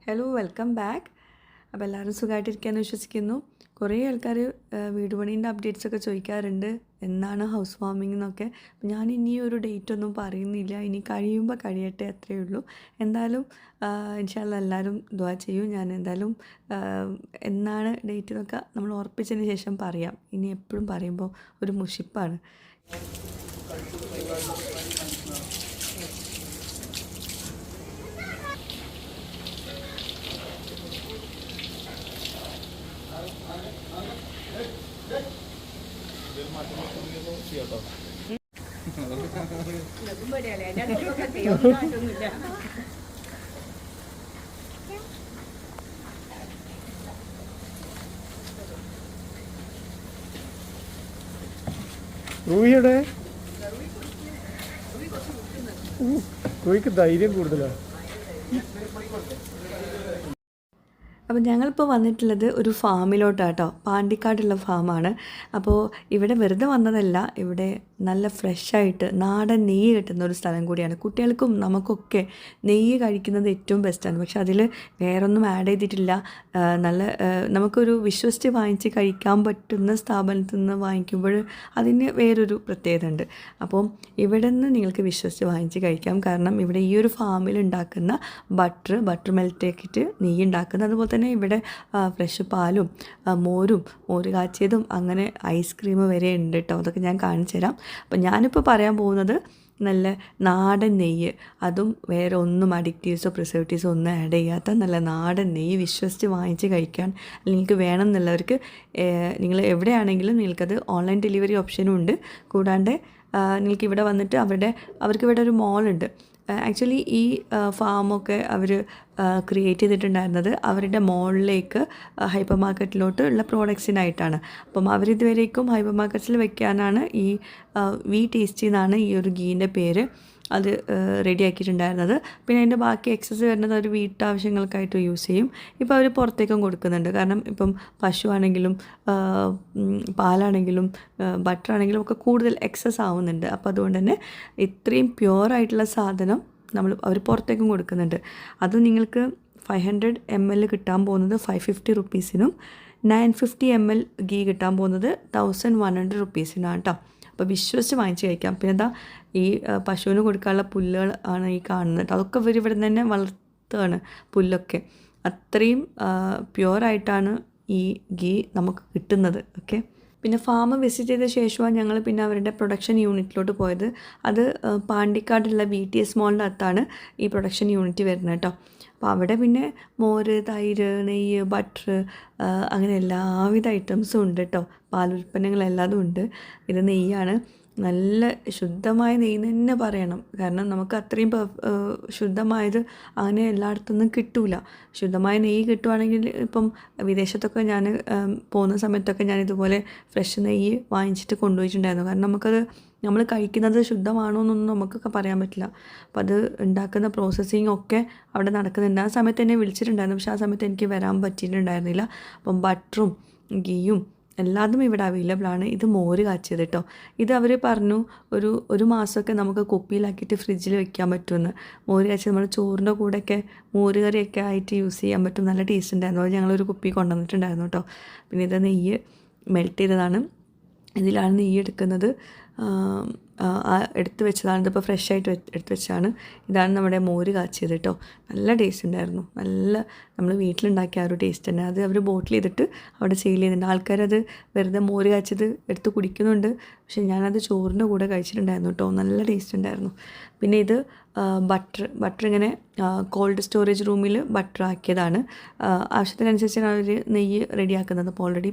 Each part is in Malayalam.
Hello welcome back. അപ്പോൾ എല്ലാവരും സുഖമായിട്ടിരിക്കാമെന്ന് വിശ്വസിക്കുന്നു. കുറേ ആൾക്കാർ വീട് പണീൻ്റെ അപ്ഡേറ്റ്സൊക്കെ ചോദിക്കാറുണ്ട്, എന്നാണ് ഹൗസ് വാമിംഗ് എന്നൊക്കെ. അപ്പോൾ ഞാൻ ഇനി ഒരു ഡേറ്റ് ഒന്നും പറയുന്നില്ല, ഇനി കഴിയുമ്പോൾ കഴിയട്ടെ, അത്രയേ ഉള്ളൂ. എന്തായാലും ഇൻഷാ അല്ലാ എല്ലാവരും ദുആ ചെയ്യും. ഞാൻ എന്തായാലും എന്നാണ് ഡേറ്റ് എന്നൊക്കെ നമ്മൾ ഉറപ്പിച്ചതിന് ശേഷം പറയാം. ഇനി എപ്പോഴും പറയുമ്പോൾ ഒരു മുഷിപ്പാണ്. റൂഹിയുടെ റൂഹിക്ക് ധൈര്യം കൂടുതലാണ്. അപ്പോൾ ഞങ്ങളിപ്പോൾ വന്നിട്ടുള്ളത് ഒരു ഫാമിലോട്ടാണ് കേട്ടോ. പാണ്ടിക്കാടുള്ള ഫാമാണ്. അപ്പോൾ ഇവിടെ വെറുതെ വന്നതല്ല, ഇവിടെ നല്ല ഫ്രഷായിട്ട് നാടൻ നെയ്യ് കിട്ടുന്ന ഒരു സ്ഥലം കൂടിയാണ്. കുട്ടികൾക്കും നമുക്കൊക്കെ നെയ്യ് കഴിക്കുന്നത് ഏറ്റവും ബെസ്റ്റാണ്. പക്ഷെ അതിൽ വേറൊന്നും ആഡ് ചെയ്തിട്ടില്ല. നല്ല നമുക്കൊരു വിശ്വസിച്ച് വാങ്ങിച്ച് കഴിക്കാൻ പറ്റുന്ന സ്ഥാപനത്തിൽ നിന്ന് വാങ്ങിക്കുമ്പോൾ അതിന് വേറൊരു പ്രത്യേകത ഉണ്ട്. അപ്പോൾ ഇവിടെ നിന്ന് നിങ്ങൾക്ക് വിശ്വസിച്ച് വാങ്ങിച്ച് കഴിക്കാം. കാരണം ഇവിടെ ഈ ഒരു ഫാമിൽ ഉണ്ടാക്കുന്ന ബട്ടർ മെൽറ്റാക്കിയിട്ട് നെയ്യ് ഉണ്ടാക്കുന്നത്, അതുപോലെ തന്നെ ഇവിടെ ഫ്രഷ് പാലും മോര് കാച്ചിയതും അങ്ങനെ ഐസ്ക്രീം വരെ ഉണ്ട് കേട്ടോ. അതൊക്കെ ഞാൻ കാണിച്ചു തരാം. അപ്പം ഞാനിപ്പോൾ പറയാൻ പോകുന്നത് നല്ല നാടൻ നെയ്യ്, അതും വേറെ ഒന്നും അഡിക്റ്റീവ്സോ പ്രിസർവേറ്റീവ്സോ ഒന്നും ആഡ് ചെയ്യാത്ത നല്ല നാടൻ നെയ്യ് വിശ്വസിച്ച് വാങ്ങിച്ച് കഴിക്കാൻ നിങ്ങൾക്ക് വേണം എന്നുള്ളവർക്ക് നിങ്ങൾ എവിടെയാണെങ്കിലും നിങ്ങൾക്കത് ഓൺലൈൻ ഡെലിവറി ഓപ്ഷനും ഉണ്ട്. കൂടാണ്ട് നിങ്ങൾക്ക് ഇവിടെ വന്നിട്ട് അവർക്ക് ഇവിടെ ഒരു മോളുണ്ട്. ആക്ച്വലി ഈ ഫാമൊക്കെ അവർ ക്രിയേറ്റ് ചെയ്തിട്ടുണ്ടായിരുന്നത് അവരുടെ മോളിലേക്ക് ഹൈപ്പർ മാർക്കറ്റിലോട്ട് ഉള്ള പ്രോഡക്ട്സിനായിട്ടാണ്. അപ്പം അവരിതുവരേക്കും ഹൈപ്പർ മാർക്കറ്റ്സിൽ വെക്കാനാണ് ഈ വി ടേസ്റ്റി എന്നാണ് ഈ ഒരു ഗീൻ്റെ പേര് അത് റെഡിയാക്കിയിട്ടുണ്ടായിരുന്നത്. പിന്നെ അതിൻ്റെ ബാക്കി എക്സസ് വരുന്നത് അവർ വീട്ടാവശ്യങ്ങൾക്കായിട്ട് യൂസ് ചെയ്യും. ഇപ്പോൾ അവർ പുറത്തേക്കും കൊടുക്കുന്നുണ്ട്. കാരണം ഇപ്പം പശു ആണെങ്കിലും പാലാണെങ്കിലും ബട്ടറാണെങ്കിലും ഒക്കെ കൂടുതൽ എക്സസ് ആവുന്നുണ്ട്. അപ്പോൾ അതുകൊണ്ട് തന്നെ ഇത്രയും പ്യുവറായിട്ടുള്ള സാധനം അവർ പുറത്തേക്കും കൊടുക്കുന്നുണ്ട്. അത് നിങ്ങൾക്ക് 500 ml കിട്ടാൻ പോകുന്നത് 550 റുപ്പീസിനും 950 ml ഗീ കിട്ടാൻ പോകുന്നത് 1100 റുപ്പീസിനാണ് കേട്ടോ. അപ്പോൾ വിശ്വസിച്ച് വാങ്ങിച്ച് കഴിക്കാം. പിന്നെ എന്താ ഈ പശുവിന് കൊടുക്കാനുള്ള പുല്ലുകൾ ആണ് ഈ കാണുന്നത്. അതൊക്കെ ഇവർ ഇവിടെ തന്നെ വളർത്തുകയാണ് പുല്ലൊക്കെ. അത്രയും പ്യുവറായിട്ടാണ് ഈ ഗീ നമുക്ക് കിട്ടുന്നത്. ഓക്കെ, പിന്നെ ഫാം വിസിറ്റ് ചെയ്ത ശേഷമാണ് ഞങ്ങൾ പിന്നെ അവരുടെ പ്രൊഡക്ഷൻ യൂണിറ്റിലോട്ട് പോയത്. അത് പാണ്ടിക്കാടുള്ള BTS മോളിൻ്റെ അകത്താണ് ഈ പ്രൊഡക്ഷൻ യൂണിറ്റ് വരുന്നത് കേട്ടോ. അപ്പോൾ അവിടെ പിന്നെ മോര്, തൈര്, നെയ്യ്, ബട്ടർ അങ്ങനെ എല്ലാവിധ ഐറ്റംസും ഉണ്ട് കേട്ടോ. പാലുൽപ്പന്നങ്ങളെല്ലാതും ഉണ്ട്. ഇത് നെയ്യാണ്, നല്ല ശുദ്ധമായ നെയ്യ് തന്നെ പറയണം. കാരണം നമുക്ക് അത്രയും ശുദ്ധമായത് അങ്ങനെ എല്ലായിടത്തുനിന്നും കിട്ടൂല. ശുദ്ധമായ നെയ്യ് കിട്ടുവാണെങ്കിൽ ഇപ്പം വിദേശത്തൊക്കെ ഞാൻ പോകുന്ന സമയത്തൊക്കെ ഞാൻ ഇതുപോലെ ഫ്രഷ് നെയ്യ് വാങ്ങിച്ചിട്ട് കൊണ്ടുപോയിട്ടുണ്ടായിരുന്നു. കാരണം നമുക്കത് നമ്മൾ കഴിക്കുന്നത് ശുദ്ധമാണോ എന്നൊന്നും നമുക്കൊക്കെ പറയാൻ പറ്റില്ല. അപ്പോൾ അത് ഉണ്ടാക്കുന്ന പ്രോസസ്സിങ് ഒക്കെ അവിടെ നടക്കുന്നുണ്ട്. ആ സമയത്ത് എന്നെ വിളിച്ചിട്ടുണ്ടായിരുന്നു, പക്ഷേ ആ സമയത്ത് എനിക്ക് വരാൻ പറ്റിയിട്ടുണ്ടായിരുന്നില്ല. അപ്പം ബട്ടറും ഗീയും എല്ലാതും ഇവിടെ അവൈലബിൾ ആണ്. ഇത് മോര് കാച്ചിയത് കേട്ടോ. ഇത് അവർ പറഞ്ഞു ഒരു മാസമൊക്കെ നമുക്ക് കുപ്പിയിലാക്കിയിട്ട് ഫ്രിഡ്ജിൽ വെക്കാൻ പറ്റുമെന്ന്. മോര് കാച്ചി നമ്മൾ ചോറിൻ്റെ കൂടെയൊക്കെ മോര് കറിയൊക്കെ ആയിട്ട് യൂസ് ചെയ്യാൻ പറ്റും. നല്ല ടേസ്റ്റ് ഉണ്ടായിരുന്നു. അത് ഞങ്ങളൊരു കുപ്പി കൊണ്ടുവന്നിട്ടുണ്ടായിരുന്നു കേട്ടോ. പിന്നെ ഇത് നെയ്യ് മെൽറ്റ് ചെയ്തതാണ്. ഇതിലാണ് നെയ്യ് എടുക്കുന്നത്. എടുത്ത് വെച്ചതാണ്. ഇതിപ്പോൾ ഫ്രഷായിട്ട് എടുത്ത് വെച്ചതാണ്. ഇതാണ് നമ്മുടെ മോര് കാച്ചിയത് കേട്ടോ. നല്ല ടേസ്റ്റ് ഉണ്ടായിരുന്നു. നല്ല നമ്മൾ വീട്ടിലുണ്ടാക്കിയ ആ ഒരു ടേസ്റ്റ് തന്നെ. അത് അവർ ബോട്ടിൽ ചെയ്തിട്ട് അവിടെ സെയിൽ ചെയ്യുന്നുണ്ട്. ആൾക്കാരത് വെറുതെ മോര് കാച്ചിയത് എടുത്ത് കുടിക്കുന്നുണ്ട്. പക്ഷേ ഞാനത് ചോറിൻ്റെ കൂടെ കഴിച്ചിട്ടുണ്ടായിരുന്നു കേട്ടോ. നല്ല ടേസ്റ്റ് ഉണ്ടായിരുന്നു. പിന്നെ ഇത് ബട്ടർ ഇങ്ങനെ കോൾഡ് സ്റ്റോറേജ് റൂമിൽ ബട്ടർ ആക്കിയതാണ്. ആവശ്യത്തിനനുസരിച്ചാണ് അവർ നെയ്യ് റെഡിയാക്കുന്നത്. അപ്പോൾ ഓൾറെഡി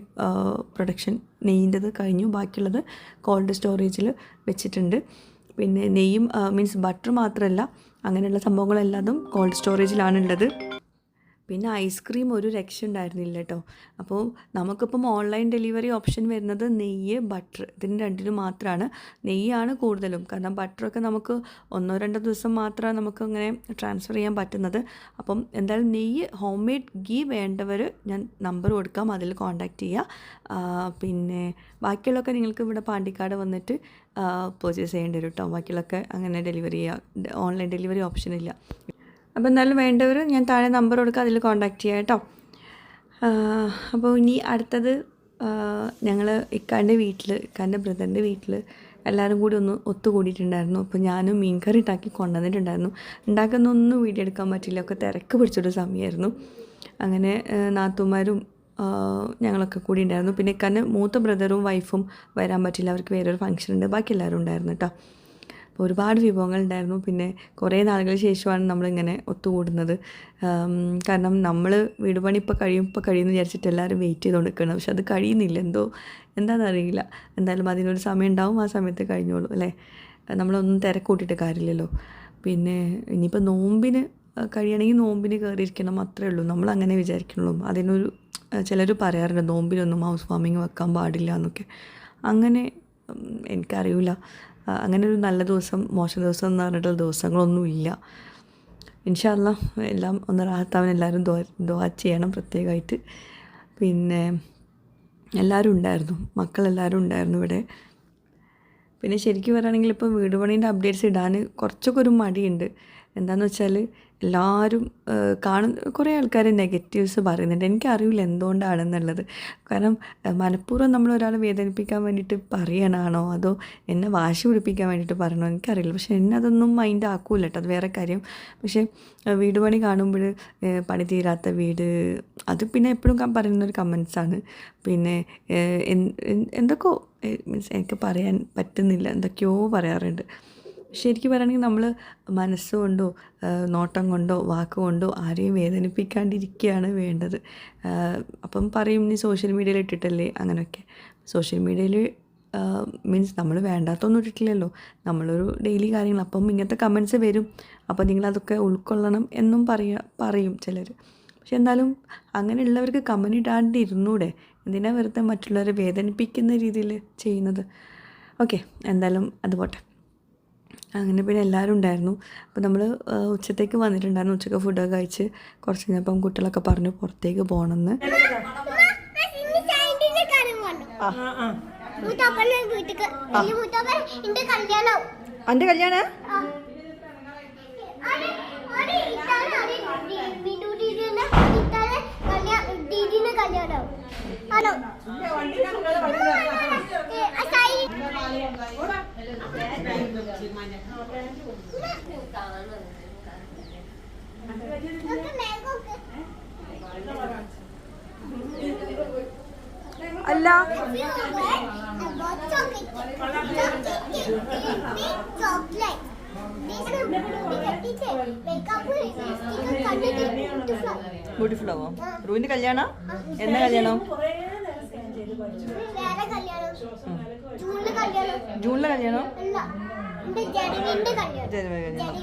പ്രൊഡക്ഷൻ നെയ്യിൻ്റെത് കഴിഞ്ഞു. ബാക്കിയുള്ളത് കോൾഡ് സ്റ്റോറേജിൽ വെച്ചിട്ടുണ്ട്. പിന്നെ നെയ്യും മീൻസ് ബട്ടർ മാത്രമല്ല, അങ്ങനെയുള്ള സംഭവങ്ങളെല്ലാതും കോൾഡ് സ്റ്റോറേജിലാണുള്ളത്. പിന്നെ ഐസ്ക്രീം ഒരു രക്ഷ ഉണ്ടായിരുന്നില്ല കേട്ടോ. അപ്പോൾ നമുക്കിപ്പം ഓൺലൈൻ ഡെലിവറി ഓപ്ഷൻ വരുന്നത് നെയ്യ്, ബട്ടർ, ഇതിന് രണ്ടിനും മാത്രമാണ്. നെയ്യാണ് കൂടുതലും. കാരണം ബട്ടറൊക്കെ നമുക്ക് 1-2 ദിവസം മാത്രമാണ് നമുക്ക് അങ്ങനെ ട്രാൻസ്ഫർ ചെയ്യാൻ പറ്റുന്നത്. അപ്പം എന്തായാലും നെയ്യ് ഹോം മെയ്ഡ് ഗീ വേണ്ടവർ ഞാൻ നമ്പർ കൊടുക്കാം, അതിൽ കോൺടാക്റ്റ് ചെയ്യുക. പിന്നെ ബാക്കിയുള്ളതൊക്കെ നിങ്ങൾക്ക് ഇവിടെ പാണ്ടിക്കാട് വന്നിട്ട് പർച്ചേസ് ചെയ്യേണ്ടി വരും കേട്ടോ. ബാക്കിയുള്ളതൊക്കെ അങ്ങനെ ഡെലിവറി ചെയ്യുക, ഓൺലൈൻ ഡെലിവറി ഓപ്ഷൻ ഇല്ല. അപ്പോൾ എന്നാലും വേണ്ടവർ ഞാൻ താഴെ നമ്പർ കൊടുക്കുക, അതിൽ കോൺടാക്റ്റ് ചെയ്യാം കേട്ടോ. അപ്പോൾ ഇനി അടുത്തത് ഞങ്ങൾ ഇക്കാൻ്റെ വീട്ടിൽ, ഇക്കാൻ്റെ ബ്രദറിൻ്റെ വീട്ടിൽ എല്ലാവരും കൂടി ഒന്ന് ഒത്തുകൂടിയിട്ടുണ്ടായിരുന്നു. അപ്പോൾ ഞാനും മീൻ കറി ഉണ്ടാക്കി കൊണ്ടുവന്നിട്ടുണ്ടായിരുന്നു. ഉണ്ടാക്കുന്നൊന്നും വീഡിയോ എടുക്കാൻ പറ്റില്ല, ഒക്കെ തിരക്ക് പിടിച്ചൊരു സമയമായിരുന്നു. അങ്ങനെ നാത്തൂമാരും ഞങ്ങളൊക്കെ കൂടി ഉണ്ടായിരുന്നു. പിന്നെ ഇക്കാൻ്റെ മൂത്ത ബ്രദറും വൈഫും വരാൻ പറ്റില്ല, അവർക്ക് വേറൊരു ഫംഗ്ഷൻ ഉണ്ട്. ബാക്കി എല്ലാവരും ഉണ്ടായിരുന്നു കേട്ടോ. അപ്പോൾ ഒരുപാട് വിഭവങ്ങളുണ്ടായിരുന്നു. പിന്നെ കുറേ നാളുകൾക്ക് ശേഷമാണ് നമ്മളിങ്ങനെ ഒത്തുകൂടുന്നത്. കാരണം നമ്മൾ വീട് പണി ഇപ്പോൾ കഴിയുമെന്ന് വിചാരിച്ചിട്ട് എല്ലാവരും വെയിറ്റ് ചെയ്തുകൊണ്ട് നിൽക്കണം. പക്ഷെ അത് കഴിയുന്നില്ല, എന്താണെന്നറിയില്ല. എന്തായാലും അതിനൊരു സമയം ഉണ്ടാവും, ആ സമയത്ത് കഴിഞ്ഞോളൂ അല്ലേ. നമ്മളൊന്നും തിരക്കൂട്ടിയിട്ട് കാര്യമില്ലല്ലോ. പിന്നെ ഇനിയിപ്പോൾ നോമ്പിന് കഴിയണമെങ്കിൽ നോമ്പിന് കയറിയിരിക്കണം, അത്രേ ഉള്ളൂ. നമ്മളങ്ങനെ വിചാരിക്കണുള്ളൂ. അതിനൊരു ചിലർ പറയാറുണ്ട് നോമ്പിനൊന്നും ഹൗസ് വാമിങ് വെക്കാൻ പാടില്ല എന്നൊക്കെ. അങ്ങനെ എനിക്കറിയില്ല, അങ്ങനെ ഒരു നല്ല ദിവസം മോശം ദിവസം എന്ന് പറഞ്ഞിട്ടുള്ള ദിവസങ്ങളൊന്നുമില്ല. ഇൻഷാ അല്ലാഹ് എല്ലാം ഒന്ന് റാഹത്താവാൻ എല്ലാവരും ദുആ ചെയ്യണം പ്രത്യേകമായിട്ട്. പിന്നെ എല്ലാവരും ഉണ്ടായിരുന്നു, മക്കളെല്ലാവരും ഉണ്ടായിരുന്നു ഇവിടെ. പിന്നെ ശരിക്കും പറയുകയാണെങ്കിൽ ഇപ്പോൾ വീട് പണീൻ്റെ അപ്ഡേറ്റ്സ് ഇടാൻ കുറച്ചൊക്കെ ഒരു മടിയുണ്ട്. എന്താണെന്ന് വെച്ചാൽ എല്ലാവരും കുറേ ആൾക്കാർ നെഗറ്റീവ്സ് പറയുന്നുണ്ട്. എനിക്കറിയില്ല എന്തുകൊണ്ടാണെന്നുള്ളത്. കാരണം മനഃപൂർവ്വം നമ്മൾ ഒരാളെ വേദനിപ്പിക്കാൻ വേണ്ടിയിട്ട് പറയണാണോ അതോ എന്നെ വാശി പിടിപ്പിക്കാൻ വേണ്ടിയിട്ട് പറയണോ എനിക്കറിയില്ല. പക്ഷേ എന്നെ അതൊന്നും മൈൻഡ് ആക്കൂല കേട്ടോ, അത് വേറെ കാര്യം. പക്ഷേ വീട് പണി കാണുമ്പോൾ പണി തീരാത്ത വീട്, അത് പിന്നെ എപ്പോഴും പറയുന്നൊരു കമൻസാണ്. പിന്നെ എന്തൊക്കെയോ മീൻസ് എനിക്ക് പറയാൻ പറ്റുന്നില്ല, എന്തൊക്കെയോ പറയാറുണ്ട്. ശരിക്കും പറയുകയാണെങ്കിൽ നമ്മൾ മനസ്സുകൊണ്ടോ നോട്ടം കൊണ്ടോ വാക്കുകൊണ്ടോ ആരെയും വേദനിപ്പിക്കാണ്ടിരിക്കുകയാണ് വേണ്ടത്. അപ്പം പറയും നീ സോഷ്യൽ മീഡിയയിൽ ഇട്ടിട്ടല്ലേ അങ്ങനെയൊക്കെ. സോഷ്യൽ മീഡിയയിൽ മീൻസ് നമ്മൾ വേണ്ടാത്തൊന്നും ഇട്ടിട്ടില്ലല്ലോ, നമ്മളൊരു ഡെയിലി കാര്യങ്ങൾ. അപ്പം ഇങ്ങനത്തെ കമൻസ് വരും, അപ്പോൾ നിങ്ങളതൊക്കെ ഉൾക്കൊള്ളണം എന്നും പറയും ചിലർ. പക്ഷെ എന്നാലും അങ്ങനെയുള്ളവർക്ക് കമൻറ്റ് ഇടാണ്ടിരുന്നൂടെ? എന്തിനാണ് വെറുതെ മറ്റുള്ളവരെ വേദനിപ്പിക്കുന്ന രീതിയിൽ ചെയ്യുന്നത്? ഓക്കെ, എന്തായാലും അത് പോട്ടെ. അങ്ങനെ പിന്നെ എല്ലാവരും ഉണ്ടായിരുന്നു. അപ്പോൾ നമ്മൾ ഉച്ചത്തേക്ക് വന്നിട്ടുണ്ടായിരുന്നു. ഉച്ചക്ക് ഫുഡൊക്കെ കഴിച്ച് കുറച്ച് കഴിഞ്ഞപ്പം കുട്ടികളൊക്കെ പറഞ്ഞു പുറത്തേക്ക് പോകണമെന്ന്. എൻ്റെ കല്യാണ അല്ല ബ്യൂട്ടിഫുൾ ആവോ? റൂവിന്റെ കല്യാണം എന്നാ കല്യാണം? ജൂണിലെ കല്യാണം? ജനുവരി കല്യാണം.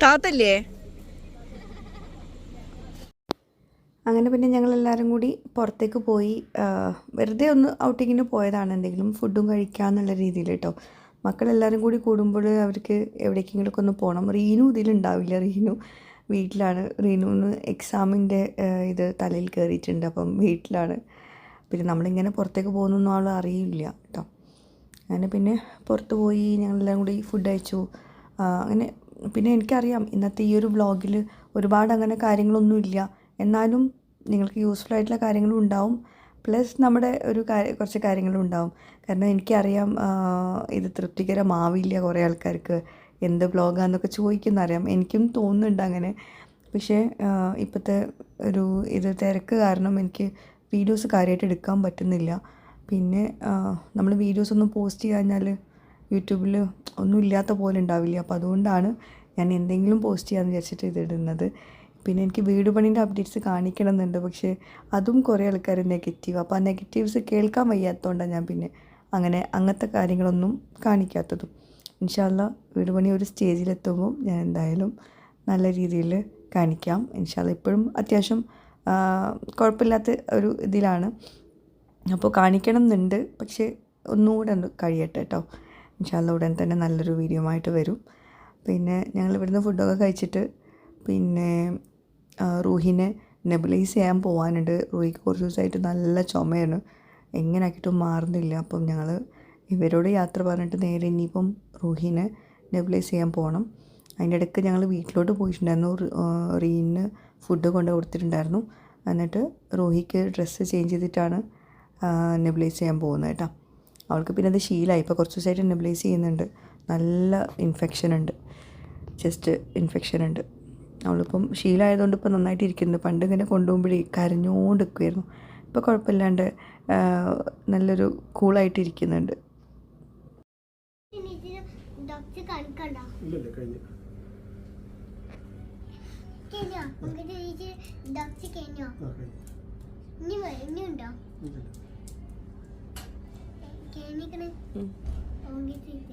താത്തല്ലേ? അങ്ങനെ പിന്നെ ഞങ്ങളെല്ലാവരും കൂടി പുറത്തേക്ക് പോയി. വെറുതെ ഒന്ന് ഔട്ടിങ്ങിന് പോയതാണ്, എന്തെങ്കിലും ഫുഡും കഴിക്കാമെന്നുള്ള രീതിയിൽ കേട്ടോ. മക്കളെല്ലാവരും കൂടി കൂടുമ്പോൾ അവർക്ക് എവിടേക്കെങ്കിലുമൊക്കെ ഒന്ന് പോകണം. റീനു ഇതിലുണ്ടാവില്ല, റീനു വീട്ടിലാണ്. റീനുവിന് എക്സാമിൻ്റെ ഇത് തലയിൽ കയറിയിട്ടുണ്ട്, അപ്പം വീട്ടിലാണ്. പിന്നെ നമ്മളിങ്ങനെ പുറത്തേക്ക് പോകുന്നൊന്നും ആൾ അറിയില്ല കേട്ടോ. അങ്ങനെ പിന്നെ പുറത്ത് പോയി ഞങ്ങളെല്ലാം കൂടി ഫുഡ് കഴിച്ചു. അങ്ങനെ പിന്നെ എനിക്കറിയാം ഇന്നത്തെ ഈ ഒരു വ്ളോഗിൽ ഒരുപാട് അങ്ങനെ കാര്യങ്ങളൊന്നുമില്ല, എന്നാലും നിങ്ങൾക്ക് യൂസ്ഫുൾ ആയിട്ടുള്ള കാര്യങ്ങളും ഉണ്ടാവും, പ്ലസ് നമ്മുടെ കുറച്ച് കാര്യങ്ങളും ഉണ്ടാവും. കാരണം എനിക്കറിയാം ഇത് തൃപ്തികരമാവില്ല കുറേ ആൾക്കാർക്ക്, എന്ത് വ്ളോഗാന്നൊക്കെ ചോദിക്കുന്നറിയാം, എനിക്കും തോന്നുന്നുണ്ട് അങ്ങനെ. പക്ഷേ ഇപ്പോഴത്തെ ഇത് തിരക്ക് കാരണം എനിക്ക് വീഡിയോസ് കാര്യമായിട്ട് എടുക്കാൻ പറ്റുന്നില്ല. പിന്നെ നമ്മൾ വീഡിയോസ് ഒന്നും പോസ്റ്റ് ചെയ്യാഞ്ഞാൽ യൂട്യൂബിൽ ഒന്നും ഇല്ലാത്ത പോലെ ഉണ്ടാവില്ല. അപ്പോൾ അതുകൊണ്ടാണ് ഞാൻ എന്തെങ്കിലും പോസ്റ്റ് ചെയ്യാമെന്ന് വിചാരിച്ചിട്ട് ഇതിടുന്നത്. പിന്നെ എനിക്ക് വീട് പണീൻ്റെ അപ്ഡേറ്റ്സ് കാണിക്കണമെന്നുണ്ട്, പക്ഷേ അതും കുറേ ആൾക്കാർ നെഗറ്റീവ്. അപ്പോൾ ആ നെഗറ്റീവ്സ് കേൾക്കാൻ വയ്യാത്തതുകൊണ്ടാണ് ഞാൻ പിന്നെ അങ്ങനത്തെ കാര്യങ്ങളൊന്നും കാണിക്കാത്തതും. ഇൻഷാ അല്ലാഹ് വീട് പണി ഒരു സ്റ്റേജിലെത്തുമ്പോൾ ഞാൻ എന്തായാലും നല്ല രീതിയിൽ കാണിക്കാം. ഇൻഷാല്ല ഇപ്പോഴും അത്യാവശ്യം കുഴപ്പമില്ലാത്ത ഒരു ഇതിലാണ്. അപ്പോൾ കാണിക്കണം എന്നുണ്ട്, പക്ഷേ ഒന്നുകൂടെ ഒന്ന് കഴിയട്ടെ കേട്ടോ. ഇൻഷാല്ല ഉടൻ തന്നെ നല്ലൊരു വീഡിയോ ആയിട്ട് വരും. പിന്നെ ഞങ്ങൾ ഇവിടുന്ന് ഫുഡൊക്കെ കഴിച്ചിട്ട് പിന്നെ റൂഹിനെ നെബുലൈസ് ചെയ്യാൻ പോകാനുണ്ട്. റൂഹിക്ക് കുറച്ച് ദിവസമായിട്ട് നല്ല ചുമയാണ്, എങ്ങനെ ആക്കിയിട്ടും മാറുന്നില്ല. അപ്പം ഞങ്ങൾ ഇവരോട് യാത്ര പറഞ്ഞിട്ട് നേരെ ഇനിയിപ്പം റൂഹിനെ നെബുലൈസ് ചെയ്യാൻ പോകണം. അതിൻ്റെ ഇടയ്ക്ക് ഞങ്ങൾ വീട്ടിലോട്ട് പോയിട്ടുണ്ടായിരുന്നു. റീന് ഫുഡ് കൊണ്ട് കൊടുത്തിട്ടുണ്ടായിരുന്നു. എന്നിട്ട് റൂഹിക്ക് ഡ്രസ്സ് ചേഞ്ച് ചെയ്തിട്ടാണ് നെബുലൈസ് ചെയ്യാൻ പോകുന്നത് കേട്ടോ. അവൾക്ക് പിന്നെ അത് ശീലമായി. ഇപ്പോൾ കുറച്ച് ദിവസമായിട്ട് നെബുലൈസ് ചെയ്യുന്നുണ്ട്. നല്ല ഇൻഫെക്ഷൻ ഉണ്ട്, ചെസ്റ്റ് ഇൻഫെക്ഷൻ ഉണ്ട്. അവളിപ്പം ശീലമായതുകൊണ്ട് ഇപ്പോൾ നന്നായിട്ട് ഇരിക്കുന്നുണ്ട്. പണ്ട് ഇങ്ങനെ കൊണ്ടുപോകുമ്പോഴേ കരഞ്ഞുകൊണ്ട് നിൽക്കുമായിരുന്നു. ഇപ്പോൾ കുഴപ്പമില്ലാണ്ട് നല്ലൊരു കൂളായിട്ട് ഇരിക്കുന്നുണ്ട്.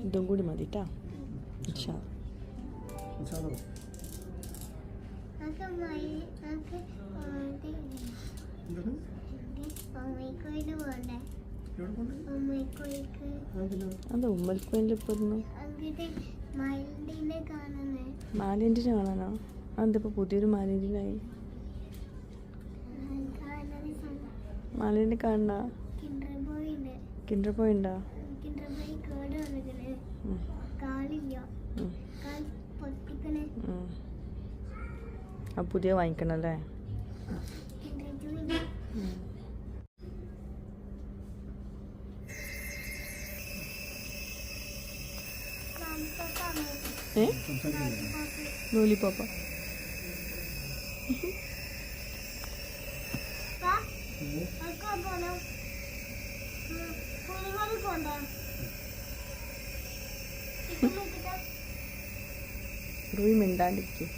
ഇതും കൂടി മതി കേട്ടോ. അത് ഉമ്മൽക്കോയിൻ്റെ ഇപ്പോൾ മാലിന്യനെ കാണാനോ? അതിപ്പോൾ പുതിയൊരു മാലിന്യനായി. മാലിന്യനെ കാണണ കിൻഡർ ബോയ് ഉണ്ടോ? ആ പുതിയ വാങ്ങിക്കണം അല്ലേ? ലോലിപോപ്പ റൂയി മിണ്ടാണ്ടിരിക്കും.